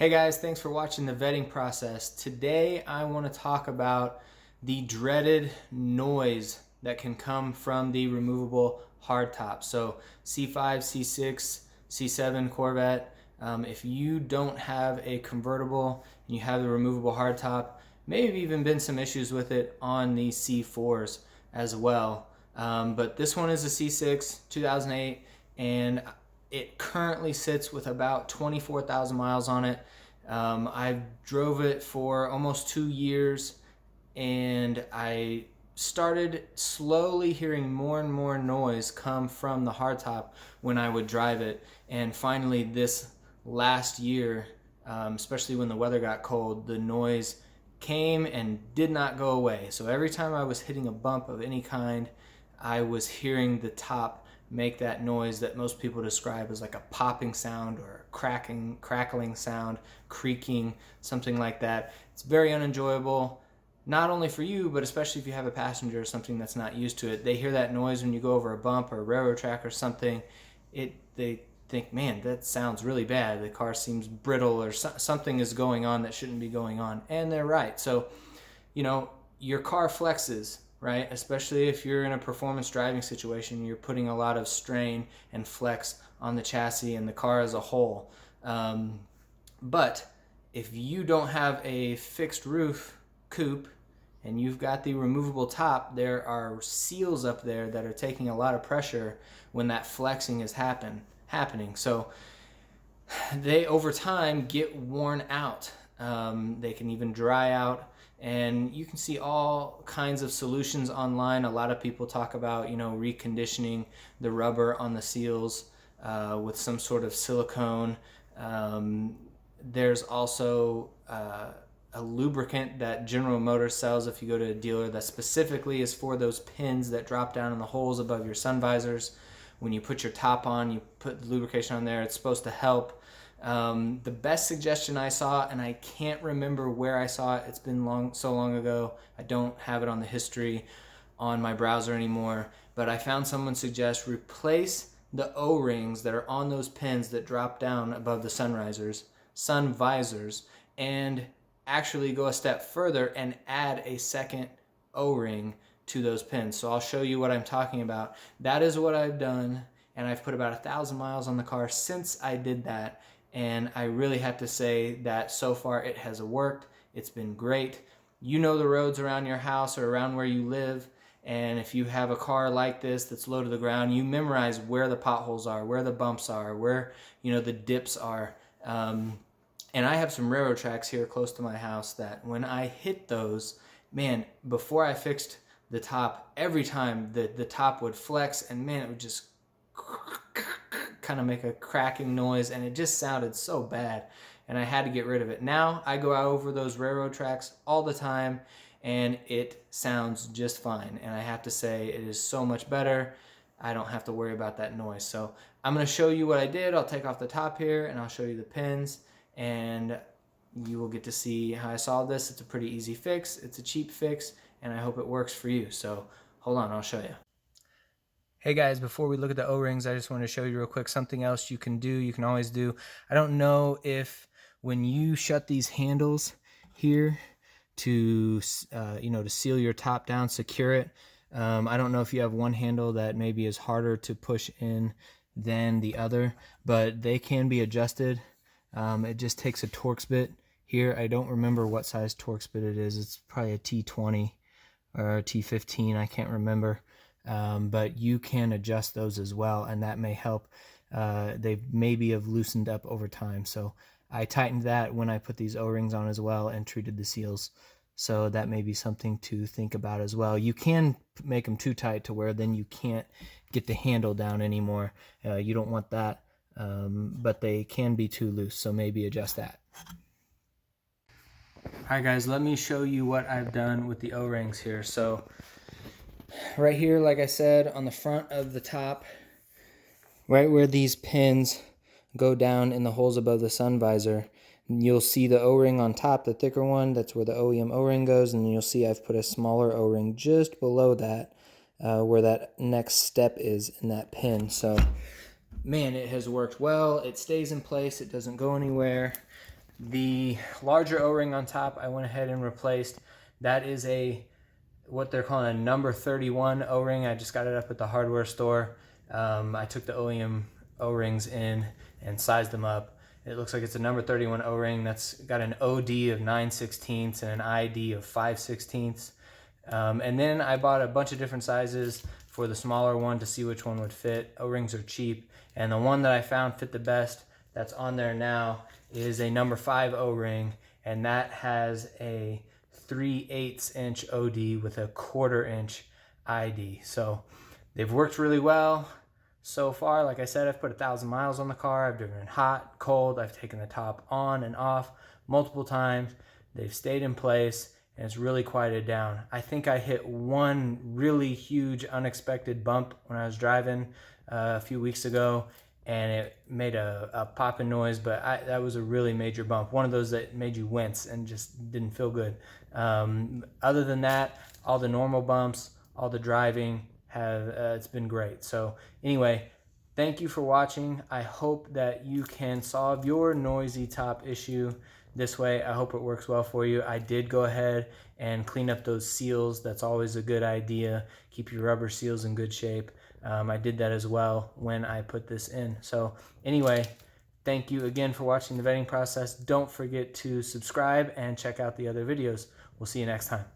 Hey guys, thanks for watching the vetting process. Today I want to talk about the dreaded noise that can come from the removable hardtop. So C5, C6, C7 Corvette, if you don't have a convertible and you have the removable hardtop, maybe even been some issues with it on the C4s as well. But this one is a C6 2008 and it currently sits with about 24,000 miles on it. I drove it for almost 2 years and I started slowly hearing more and more noise come from the hardtop when I would drive it. And finally this last year, especially when the weather got cold, the noise came and did not go away. So every time I was hitting a bump of any kind, I was hearing the top make that noise that most people describe as like a popping sound or a crackling sound, creaking, something like that. It's very unenjoyable, not only for you, but especially if you have a passenger or something that's not used to it. They hear that noise when you go over a bump or a railroad track or something. They think, man, that sounds really bad. The car seems brittle or something is going on that shouldn't be going on. And they're right. So, your car flexes, right? Especially if you're in a performance driving situation, you're putting a lot of strain and flex on the chassis and the car as a whole. But if you don't have a fixed roof coupe and you've got the removable top, there are seals up there that are taking a lot of pressure when that flexing is happening. So they over time get worn out. They can even dry out. And you can see all kinds of solutions online. A lot of people talk about, reconditioning the rubber on the seals with some sort of silicone. There's also a lubricant that General Motors sells if you go to a dealer that specifically is for those pins that drop down in the holes above your sun visors. When you put your top on, you put the lubrication on there. It's supposed to help. The best suggestion I saw, and I can't remember where I saw it, it's been so long ago, I don't have it on the history on my browser anymore, but I found someone suggest replace the O-rings that are on those pins that drop down above the sun visors, and actually go a step further and add a second O-ring to those pins. So I'll show you what I'm talking about. That is what I've done, and I've put about 1,000 miles on the car since I did that. And I really have to say that so far it has worked. It's been great. You know the roads around your house or around where you live. And if you have a car like this that's low to the ground, you memorize where the potholes are, where the bumps are, where the dips are. And I have some railroad tracks here close to my house that when I hit those, man, before I fixed the top, every time the top would flex and man, it would just kind of make a cracking noise and it just sounded so bad and I had to get rid of it. Now I go out over those railroad tracks all the time and it sounds just fine, and I have to say it is so much better. I don't have to worry about that noise. So I'm going to show you what I did. I'll take off the top here and I'll show you the pins and you will get to see how I solved this. It's a pretty easy fix. It's a cheap fix and I hope it works for you. So hold on, I'll show you. Hey guys, before we look at the O-rings, I just want to show you real quick something else you can do. You can always do. I don't know if when you shut these handles here to to seal your top down, secure it. I don't know if you have one handle that maybe is harder to push in than the other, but they can be adjusted. It just takes a Torx bit here. I don't remember what size Torx bit it is. It's probably a T20 or a T15. I can't remember. But you can adjust those as well, and that may help. They maybe have loosened up over time. So I tightened that when I put these O-rings on as well and treated the seals. So that may be something to think about as well. You can make them too tight to where then you can't get the handle down anymore. You don't want that, but they can be too loose, so maybe adjust that. Alright guys, let me show you what I've done with the O-rings here. So right here, like I said, on the front of the top, right where these pins go down in the holes above the sun visor, you'll see the O-ring on top, the thicker one. That's where the OEM O-ring goes, and you'll see I've put a smaller O-ring just below that, where that next step is in that pin. So man, it has worked well. It stays in place. It doesn't go anywhere. The larger O-ring on top, I went ahead and replaced. That is what they're calling a number 31 O-ring. I just got it up at the hardware store. I took the OEM O-rings in and sized them up. It looks like it's a number 31 O-ring that's got an OD of 9/16 and an ID of 5/16. And then I bought a bunch of different sizes for the smaller one to see which one would fit. O-rings are cheap, and the one that I found fit the best that's on there now is a number 5 O-ring, and that has a 3/8 inch OD with a 1/4 inch ID. So they've worked really well so far. Like I said, I've put 1,000 miles on the car. I've driven hot, cold. I've taken the top on and off multiple times. They've stayed in place, and it's really quieted down. I think I hit one really huge unexpected bump when I was driving a few weeks ago, and it made a popping noise, but that was a really major bump. One of those that made you wince and just didn't feel good. Other than that, all the normal bumps, all the driving, it's been great. So anyway, thank you for watching. I hope that you can solve your noisy top issue this way. I hope it works well for you. I did go ahead and clean up those seals. That's always a good idea. Keep your rubber seals in good shape. I did that as well when I put this in. So anyway, thank you again for watching the vetting process. Don't forget to subscribe and check out the other videos. We'll see you next time.